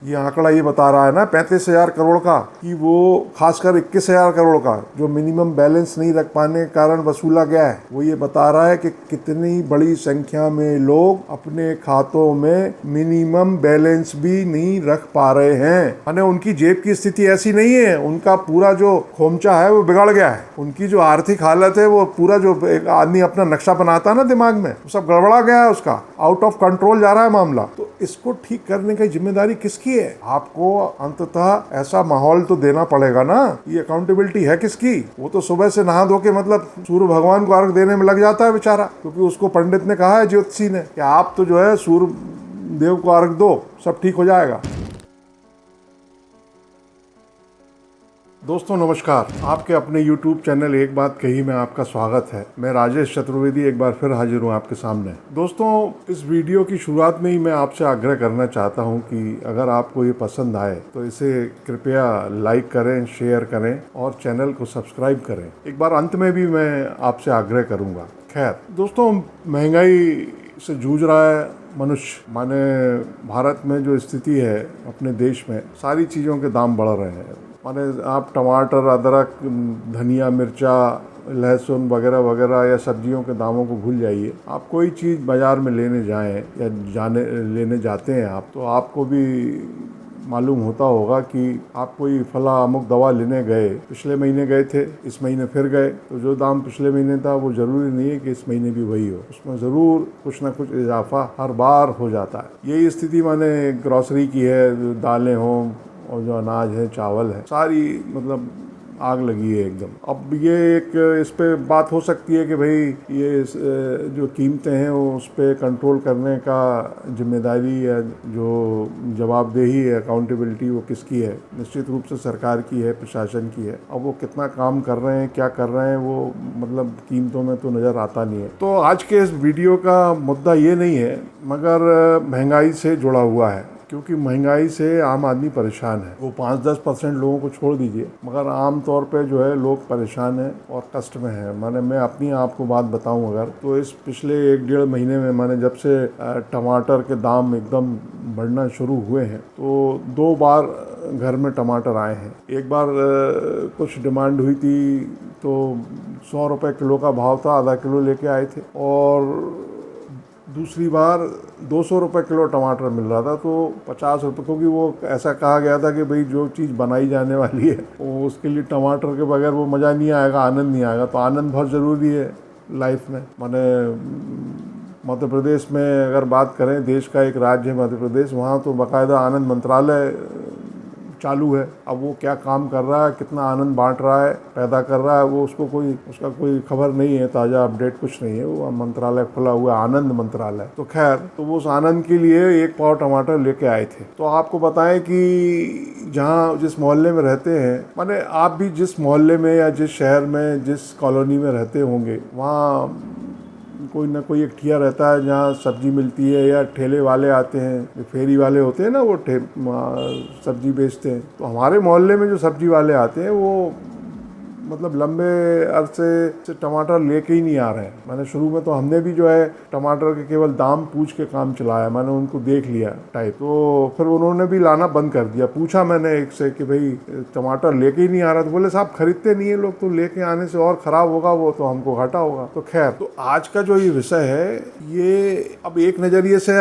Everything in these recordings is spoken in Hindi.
ये आंकड़ा ये बता रहा है ना 35,000 करोड़ का, कि वो खासकर 21,000 करोड़ का जो मिनिमम बैलेंस नहीं रख पाने के कारण वसूला गया है, वो ये बता रहा है कि कितनी बड़ी संख्या में लोग अपने खातों में मिनिमम बैलेंस भी नहीं रख पा रहे हैं। यानी उनकी जेब की स्थिति ऐसी नहीं है, उनका पूरा जो खोमचा है वो बिगड़ गया है, उनकी जो आर्थिक हालत है वो पूरा, जो एक आदमी अपना नक्शा बनाता है ना दिमाग में, वो सब गड़बड़ा गया है, उसका आउट ऑफ कंट्रोल जा रहा है मामला। तो इसको ठीक करने की जिम्मेदारी किसकी है? आपको अंततः ऐसा माहौल तो देना पड़ेगा ना। ये अकाउंटेबिलिटी है किसकी? वो तो सुबह से नहा धो के मतलब सूर्य भगवान को अर्घ देने में लग जाता है बेचारा, क्योंकि उसको पंडित ने कहा है, ज्योतिषी ने, कि आप तो जो है सूर्य देव को अर्घ दो, सब ठीक हो जाएगा। दोस्तों नमस्कार, आपके अपने YouTube चैनल एक बात कही में आपका स्वागत है। मैं राजेश चतुर्वेदी एक बार फिर हाजिर हूँ आपके सामने। दोस्तों, इस वीडियो की शुरुआत में ही मैं आपसे आग्रह करना चाहता हूँ कि अगर आपको ये पसंद आए तो इसे कृपया लाइक करें, शेयर करें और चैनल को सब्सक्राइब करें। एक बार अंत में भी मैं आपसे आग्रह करूँगा। खैर दोस्तों, महंगाई से जूझ रहा है मनुष्य। माने भारत में जो स्थिति है अपने देश में, सारी चीज़ों के दाम बढ़ रहे हैं। माने आप टमाटर, अदरक, धनिया, मिर्चा, लहसुन वगैरह वगैरह या सब्जियों के दामों को भूल जाइए। आप कोई चीज़ बाज़ार में लेने जाएं या लेने जाते हैं आप, तो आपको भी मालूम होता होगा कि आप कोई फला अमुक दवा लेने गए, पिछले महीने गए थे, इस महीने फिर गए, तो जो दाम पिछले महीने था वो ज़रूरी नहीं है कि इस महीने भी वही हो, उसमें ज़रूर कुछ ना कुछ इजाफा हर बार हो जाता है। यही स्थिति माने ग्रॉसरी की है, जो दालें हों और जो अनाज है, चावल है, सारी मतलब आग लगी है एकदम। अब ये एक इस पे बात हो सकती है कि भाई ये जो कीमतें हैं वो उस पर कंट्रोल करने का जिम्मेदारी या जो जवाबदेही है, अकाउंटेबिलिटी, वो किसकी है? निश्चित रूप से सरकार की है, प्रशासन की है। अब वो कितना काम कर रहे हैं, क्या कर रहे हैं, वो मतलब कीमतों में तो नज़र आता नहीं है। तो आज के इस वीडियो का मुद्दा ये नहीं है, मगर महंगाई से जुड़ा हुआ है, क्योंकि महंगाई से आम आदमी परेशान है। वो 5-10% लोगों को छोड़ दीजिए, मगर आम तौर पे जो है लोग परेशान हैं और कष्ट में हैं। माने मैं अपनी आपको बात बताऊं अगर, तो इस पिछले 1-1.5 महीने में, माने जब से टमाटर के दाम एकदम बढ़ना शुरू हुए हैं, तो 2 बार घर में टमाटर आए हैं। एक बार कुछ डिमांड हुई थी तो 100 रुपये किलो का भाव था, आधा किलो लेके आए थे, और दूसरी बार 200 रुपये किलो टमाटर मिल रहा था, तो 50 रुपये, क्योंकि वो ऐसा कहा गया था कि भाई जो चीज़ बनाई जाने वाली है वो उसके लिए टमाटर के बगैर वो मज़ा नहीं आएगा, आनंद नहीं आएगा। तो आनंद बहुत ज़रूरी है लाइफ में। माने मध्य प्रदेश में अगर बात करें, देश का एक राज्य है मध्य प्रदेश, वहाँ तो बाकायदा आनंद मंत्रालय चालू है। अब वो क्या काम कर रहा है, कितना आनंद बांट रहा है, पैदा कर रहा है, वो उसका कोई खबर नहीं है, ताज़ा अपडेट कुछ नहीं है। वो मंत्रालय खुला हुआ आनंद मंत्रालय। तो खैर, तो वो उस आनंद के लिए 1 पाव टमाटर लेके आए थे। तो आपको बताएं कि जहाँ जिस मोहल्ले में रहते हैं, माने आप भी जिस मोहल्ले में या जिस शहर में, जिस कॉलोनी में रहते होंगे, वहाँ कोई ना कोई एक ठिया रहता है जहाँ सब्जी मिलती है, या ठेले वाले आते हैं, जो फेरी वाले होते हैं ना, वो सब्जी बेचते हैं। तो हमारे मोहल्ले में जो सब्जी वाले आते हैं वो मतलब लंबे अरसे से टमाटर लेके ही नहीं आ रहे हैं। मैंने शुरू में तो हमने भी जो है टमाटर के केवल दाम पूछ के काम चलाया, मैंने उनको देख लिया टाइप, तो फिर उन्होंने भी लाना बंद कर दिया। पूछा मैंने एक से कि भाई टमाटर लेके ही नहीं आ रहा, तो बोले साहब खरीदते नहीं है लोग, तो लेके आने से और ख़राब होगा, वो तो हमको घाटा होगा। तो खैर, तो आज का जो ये विषय है, ये अब एक नज़रिए से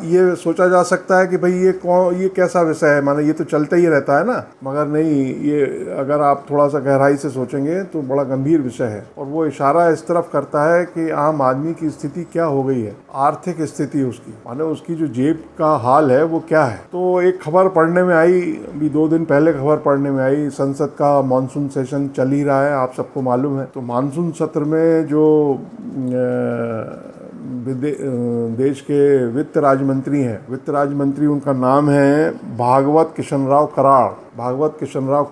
ये सोचा जा सकता है कि भाई ये कैसा विषय है, माने ये तो चलता ही रहता है ना, मगर नहीं, ये अगर आप थोड़ा सा गहराई से सोचेंगे तो बड़ा गंभीर विषय है। और वो इशारा इस तरफ करता है कि आम आदमी की स्थिति क्या हो गई है, आर्थिक स्थिति उसकी, माने उसकी जो जेब का हाल है वो क्या है। तो एक खबर पढ़ने में आई, अभी 2 दिन पहले खबर पढ़ने में आई, संसद का मानसून सेशन चल ही रहा है, आप सबको मालूम है। तो मानसून सत्र में जो देश के वित्त राज्य मंत्री हैं, वित्त राज्य मंत्री, उनका नाम है भागवत कृष्णराव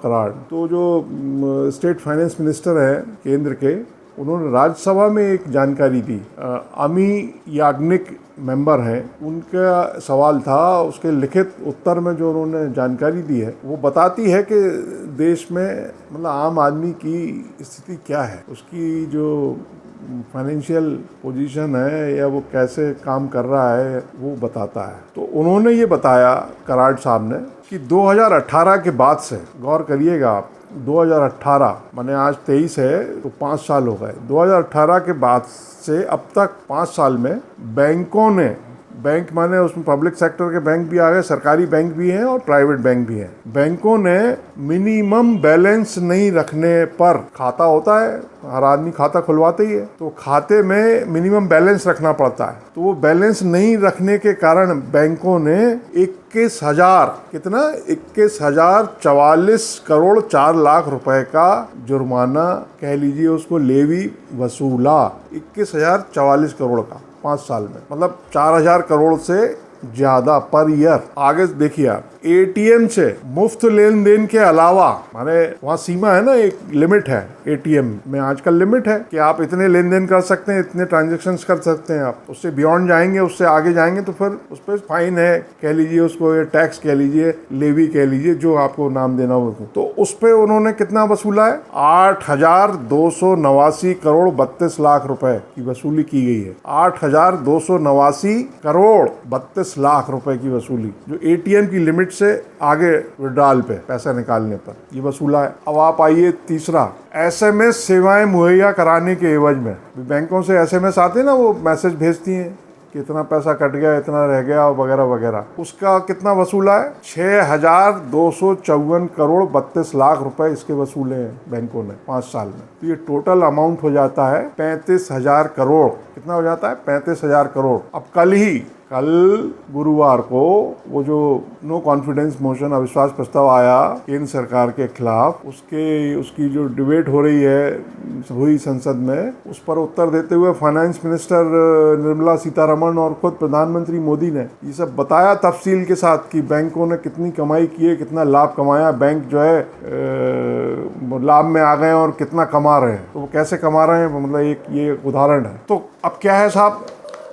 कराड़। तो जो स्टेट फाइनेंस मिनिस्टर है केंद्र के, उन्होंने राज्यसभा में एक जानकारी दी। अमी याग्निक मेंबर हैं, उनका सवाल था, उसके लिखित उत्तर में जो उन्होंने जानकारी दी है वो बताती है कि देश में मतलब आम आदमी की स्थिति क्या है, उसकी जो फाइनेंशियल पोजीशन है या वो कैसे काम कर रहा है वो बताता है। तो उन्होंने ये बताया कराड़ साहब ने कि 2018 के बाद से, गौर करिएगा आप, 2018 माने आज 23 है तो 5 साल हो गए, 2018 के बाद से अब तक 5 साल में बैंकों ने, बैंक माने उसमें पब्लिक सेक्टर के बैंक भी आ गए, सरकारी बैंक भी हैं और प्राइवेट बैंक भी हैं, बैंकों ने मिनिमम बैलेंस नहीं रखने पर, खाता होता है हर आदमी खाता खुलवाते ही है, तो खाते में मिनिमम बैलेंस रखना पड़ता है, तो वो बैलेंस नहीं रखने के कारण बैंकों ने 21,000, कितना, 21,044 करोड़ 4 लाख रुपए का जुर्माना कह लीजिए उसको, लेवी वसूला 21,044 करोड़ का 5 साल में, मतलब 4,000 करोड़ से ज्यादा पर ईयर। आगे देखिए आप, एटीएम से मुफ्त लेन देन के अलावा, माने वहाँ सीमा है ना, एक लिमिट है, एटीएम में आजकल लिमिट है कि आप इतने लेन देन कर सकते हैं, इतने ट्रांजैक्शंस कर सकते हैं, आप उससे बियॉन्ड जाएंगे, उससे आगे जाएंगे तो फिर उस पर फाइन है कह लीजिए उसको, टैक्स कह लीजिए, लेवी कह लीजिए, जो आपको नाम देना हो। तो उस पर उन्होंने कितना वसूला है, 8,289 करोड़ 32 लाख रुपए की वसूली की गई है। 8,289 करोड़ 32 लाख रुपए की वसूली, जो एटीएम की लिमिट से आगे विड्रॉल पे पैसा निकालने पर ये वसूला है। अब आप आइए तीसरा, एसएमएस सेवाएं मुहैया कराने के एवज में, बैंकों से एसएमएस आते हैं ना, वो मैसेज भेजती हैं कि इतना पैसा कट गया, इतना रह गया वगैरह वगैरह, उसका कितना वसूला है, 6,254 करोड़ 32 लाख रुपए इसके वसूले हैं बैंकों ने 5 साल में। तो ये टोटल अमाउंट हो जाता है 35,000 करोड़। कितना हो जाता है, 35,000 करोड़। अब कल गुरुवार को वो जो नो कॉन्फिडेंस मोशन, अविश्वास प्रस्ताव आया केंद्र सरकार के खिलाफ, उसकी जो डिबेट हो रही है हुई संसद में, उस पर उत्तर देते हुए फाइनेंस मिनिस्टर निर्मला सीतारमण और खुद प्रधानमंत्री मोदी ने ये सब बताया तफसील के साथ कि बैंकों ने कितनी कमाई की है, कितना लाभ कमाया, बैंक जो है लाभ में आ गए और कितना कमा रहे हैं। तो वो कैसे कमा रहे हैं, मतलब ये उदाहरण है। तो अब क्या है साहब,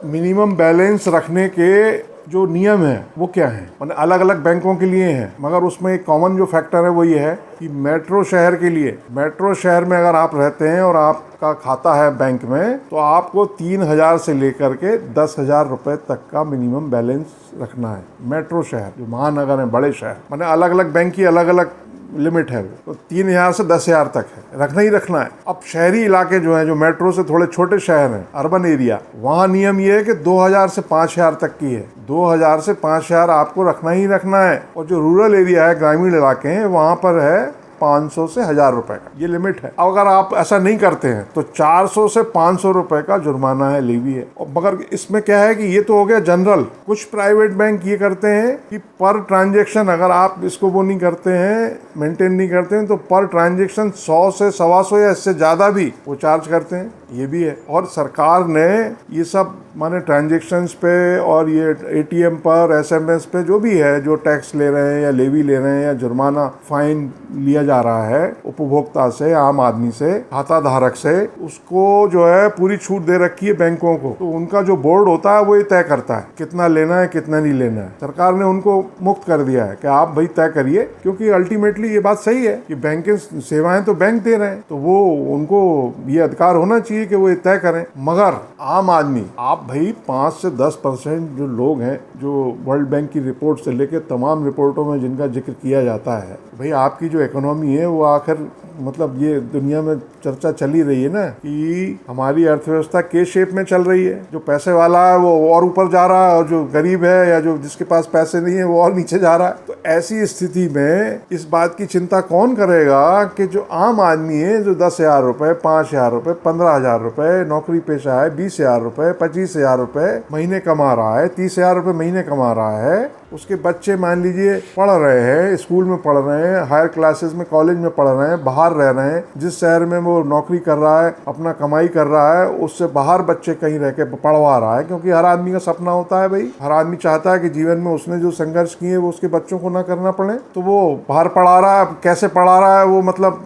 मिनिमम बैलेंस रखने के जो नियम है वो क्या है, मतलब अलग अलग बैंकों के लिए हैं, मगर उसमें एक कॉमन जो फैक्टर है वो ये है कि मेट्रो शहर के लिए, मेट्रो शहर में अगर आप रहते हैं और आपका खाता है बैंक में, तो आपको 3,000 से लेकर के 10,000 रुपए तक का मिनिमम बैलेंस रखना है। मेट्रो शहर जो महानगर है, बड़े शहर, मतलब अलग अलग बैंक की अलग अलग लिमिट है, तो 3,000 से 10,000 तक है, रखना ही रखना है। अब शहरी इलाके जो हैं, जो मेट्रो से थोड़े छोटे शहर हैं, अर्बन एरिया, वहाँ नियम ये है कि 2,000 से 5,000 तक की है, 2,000 से 5,000 आपको रखना ही रखना है। और जो रूरल एरिया है, ग्रामीण इलाके हैं, वहाँ पर है 500 से 1,000 रुपए का, ये लिमिट है। अगर आप ऐसा नहीं करते हैं तो 400 से 500 रुपए का जुर्माना है, लेवी है। और मगर इसमें क्या है कि ये तो हो गया जनरल, कुछ प्राइवेट बैंक ये करते हैं कि पर ट्रांजेक्शन, अगर आप इसको वो नहीं करते हैं, मेंटेन नहीं करते हैं, तो पर ट्रांजेक्शन 100 से 125 या इससे ज्यादा भी वो चार्ज करते हैं, ये भी है। और सरकार ने ये सब माने ट्रांजेक्शन्स पे और ये एटीएम पर, एसएमएस पे जो भी है, जो टैक्स ले रहे हैं या लेवी ले रहे हैं या जुर्माना फाइन लिया जा रहा है उपभोक्ता से, आम आदमी से, खाता धारक से, उसको जो है पूरी छूट दे रखी है बैंकों को। तो उनका जो बोर्ड होता है वो ये तय करता है कितना लेना है, कितना नहीं लेना है। सरकार ने उनको मुक्त कर दिया है कि आप भाई तय करिए, क्योंकि अल्टीमेटली ये बात सही है कि बैंकिंग सेवाएं तो बैंक दे रहे हैं, तो वो उनको ये अधिकार होना चाहिए कि वो ये तय करें। मगर आम आदमी, आप भाई 5 से 10% जो लोग हैं, जो वर्ल्ड बैंक की रिपोर्ट से लेकर तमाम रिपोर्टों में जिनका जिक्र किया जाता है, भाई आपकी जो इकोनॉमी है वो आखिर, मतलब ये दुनिया में चर्चा चली रही है ना कि हमारी अर्थव्यवस्था के शेप में चल रही है, जो पैसे वाला है वो और ऊपर जा रहा है और जो गरीब है या जो जिसके पास पैसे नहीं है वो और नीचे जा रहा है। तो ऐसी स्थिति में इस बात की चिंता कौन करेगा कि जो आम आदमी है, जो 10,000 रुपए, 5,000 रुपए, 15,000 रुपए, नौकरी पेशा है, 20,000 रुपए, 25,000 रुपए महीने कमा रहा है, 30,000 रुपए महीने कमा रहा है, उसके बच्चे मान लीजिए पढ़ रहे हैं, स्कूल में पढ़ रहे हैं, हायर क्लासेस में, कॉलेज में पढ़ रहे हैं, बाहर रह रहे हैं, जिस शहर में वो नौकरी कर रहा है, अपना कमाई कर रहा है, उससे बाहर बच्चे कहीं रह के पढ़वा रहा है, क्योंकि हर आदमी का सपना होता है भाई, हर आदमी चाहता है कि जीवन में उसने जो संघर्ष किए वो उसके बच्चों को ना करना पड़े। तो वो बाहर पढ़ा रहा है, कैसे पढ़ा रहा है वो, मतलब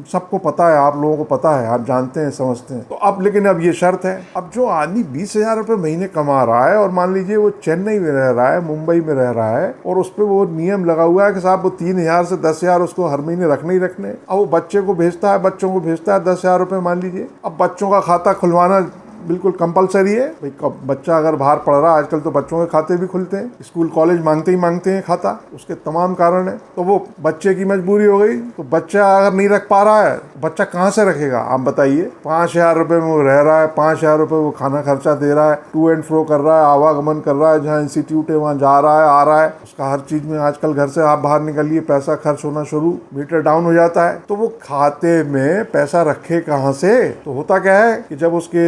सबको पता है, आप लोगों को पता है, आप जानते हैं, समझते हैं। तो अब लेकिन अब ये शर्त है, अब जो आदमी 20,000 रुपये महीने कमा रहा है और मान लीजिए वो चेन्नई में रह रहा है, मुंबई में रह रहा है, और उस पर वो नियम लगा हुआ है कि साहब वो 3,000 से 10,000 उसको हर महीने रखने ही रखने। अब वो बच्चों को भेजता है 10,000 रुपये मान लीजिए। अब बच्चों का खाता खुलवाना बिल्कुल कंपलसरी है भाई। बच्चा अगर बाहर पढ़ रहा है, आजकल तो बच्चों के खाते भी खुलते हैं, स्कूल कॉलेज मांगते हैं खाता, उसके तमाम कारण है। तो वो बच्चे की मजबूरी हो गई। तो बच्चा अगर नहीं रख पा रहा है, बच्चा कहाँ से रखेगा आप बताइए। 5,000 रुपये में वो रह रहा है, 5,000 रुपये वो खाना खर्चा दे रहा है, टू एंड फ्रो कर रहा है, आवागमन कर रहा है, जहाँ इंस्टीट्यूट है वहाँ जा रहा है, आ रहा है, उसका हर चीज में आजकल घर से आप बाहर निकलिए पैसा खर्च होना शुरू, मीटर डाउन हो जाता है। तो वो खाते में पैसा रखे कहाँ से। तो होता क्या है कि जब उसके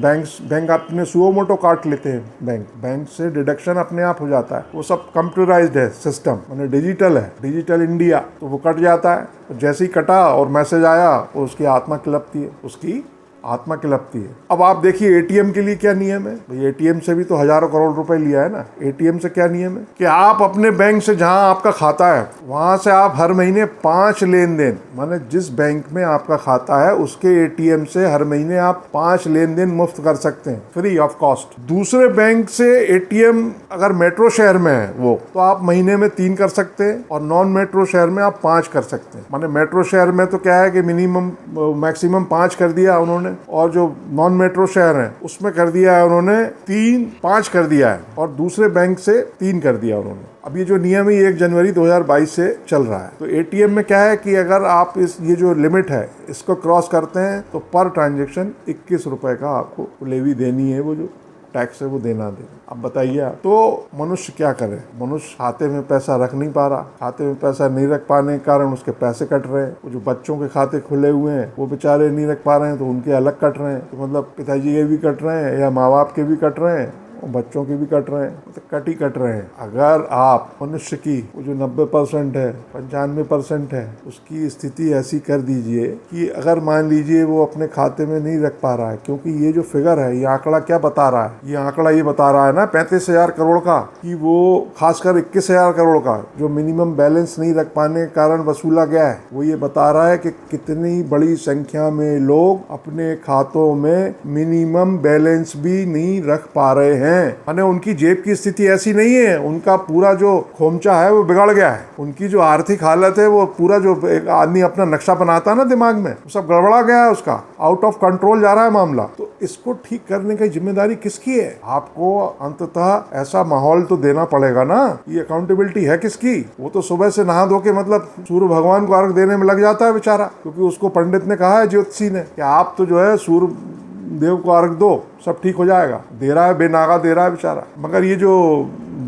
बैंक अपने सुओ मोटो काट लेते हैं, बैंक से डिडक्शन अपने आप हो जाता है। वो सब कंप्यूटराइज्ड है सिस्टम, माने डिजिटल है, डिजिटल इंडिया। तो वो कट जाता है। तो जैसे ही कटा और मैसेज आया तो उसकी आत्मा किलपती है, उसकी आत्मा किलपती है। अब आप देखिए एटीएम के लिए क्या नियम है भाई। एटीएम से भी तो हजारों करोड़ रुपए लिया है ना। एटीएम से क्या नियम है कि आप अपने बैंक से जहां आपका खाता है वहां से आप हर महीने 5 लेन देन, माने जिस बैंक में आपका खाता है उसके एटीएम से हर महीने आप 5 लेन देन मुफ्त कर सकते हैं, फ्री ऑफ कॉस्ट। दूसरे बैंक से एटीएम अगर मेट्रो शहर में है वो, तो आप महीने में 3 कर सकते हैं, और नॉन मेट्रो शहर में आप 5 कर सकते हैं। माने मेट्रो शहर में तो क्या है कि मिनिमम मैक्सिमम 5 कर दिया उन्होंने, और जो नॉन मेट्रो शहर है उसमें कर दिया है उन्होंने 5 कर दिया है, और दूसरे बैंक से 3 कर दिया उन्होंने। अब ये जो नियम है 1 जनवरी 2022 से चल रहा है। तो एटीएम में क्या है कि अगर आप ये जो लिमिट है इसको क्रॉस करते हैं तो पर ट्रांजेक्शन 21 रुपए का आपको लेवी देनी है, वो जो टैक्स है वो देना दे। अब बताइए तो मनुष्य क्या करे। मनुष्य खाते में पैसा रख नहीं पा रहा, खाते में पैसा नहीं रख पाने के कारण उसके पैसे कट रहे हैं। वो जो बच्चों के खाते खुले हुए हैं वो बेचारे नहीं रख पा रहे हैं, तो उनके अलग कट रहे हैं। तो मतलब पिताजी के भी कट रहे हैं या माँ बाप के भी कट रहे हैं, बच्चों के भी कट रहे हैं, तो कट ही कट रहे हैं। अगर आप मनुष्य की वो जो 90% है, 95% है, उसकी स्थिति ऐसी कर दीजिए कि अगर मान लीजिए वो अपने खाते में नहीं रख पा रहा है, क्योंकि ये जो फिगर है, ये आंकड़ा क्या बता रहा है, ये आंकड़ा ये बता रहा है ना 35,000 करोड़ का, कि वो खासकर 21,000 करोड़ का जो मिनिमम बैलेंस नहीं रख पाने के कारण वसूला गया है, वो ये बता रहा है कि कितनी बड़ी संख्या में लोग अपने खातों में मिनिमम बैलेंस भी नहीं रख पा रहे हैं। माने उनकी जेब की स्थिति ऐसी नहीं है, उनका पूरा जो खोमचा है वो बिगड़ गया है, उनकी जो आर्थिक हालत है वो पूरा जो एक आदमी अपना नक्शा बनाता है ना दिमाग में, वो सब गड़बड़ा गया है, उसका आउट ऑफ कंट्रोल जा रहा है मामला। तो इसको ठीक करने की जिम्मेदारी किसकी है। आपको अंततः ऐसा माहौल तो देना पड़ेगा ना। ये अकाउंटेबिलिटी है किसकी। वो तो सुबह से नहा धो के मतलब सूर्य भगवान को अर्घ देने में लग जाता है बेचारा, क्योंकि उसको पंडित ने कहा है, ज्योतिषी ने, कि आप तो जो है सूर्य देव को अर्घ दो, सब ठीक हो जाएगा। दे रहा है, बेनागा दे रहा है बेचारा। मगर ये जो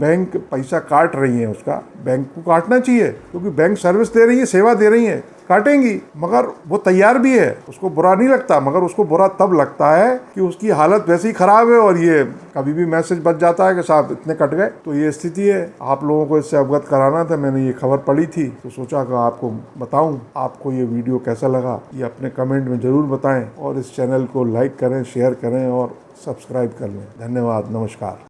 बैंक पैसा काट रही है, उसका बैंक को काटना चाहिए, क्योंकि बैंक सर्विस दे रही है, सेवा दे रही है, काटेंगी। मगर वो तैयार भी है, उसको बुरा नहीं लगता। मगर उसको बुरा तब लगता है कि उसकी हालत वैसे ही खराब है, और ये कभी भी मैसेज बच जाता है कि साहब इतने कट गए। तो ये स्थिति है, आप लोगों को इससे अवगत कराना था। मैंने ये खबर पढ़ी थी तो सोचा कि आपको बताऊं। आपको ये वीडियो कैसा लगा ये अपने कमेंट में जरूर बताएं, और इस चैनल को लाइक करें, शेयर करें और सब्सक्राइब कर लें। धन्यवाद, नमस्कार।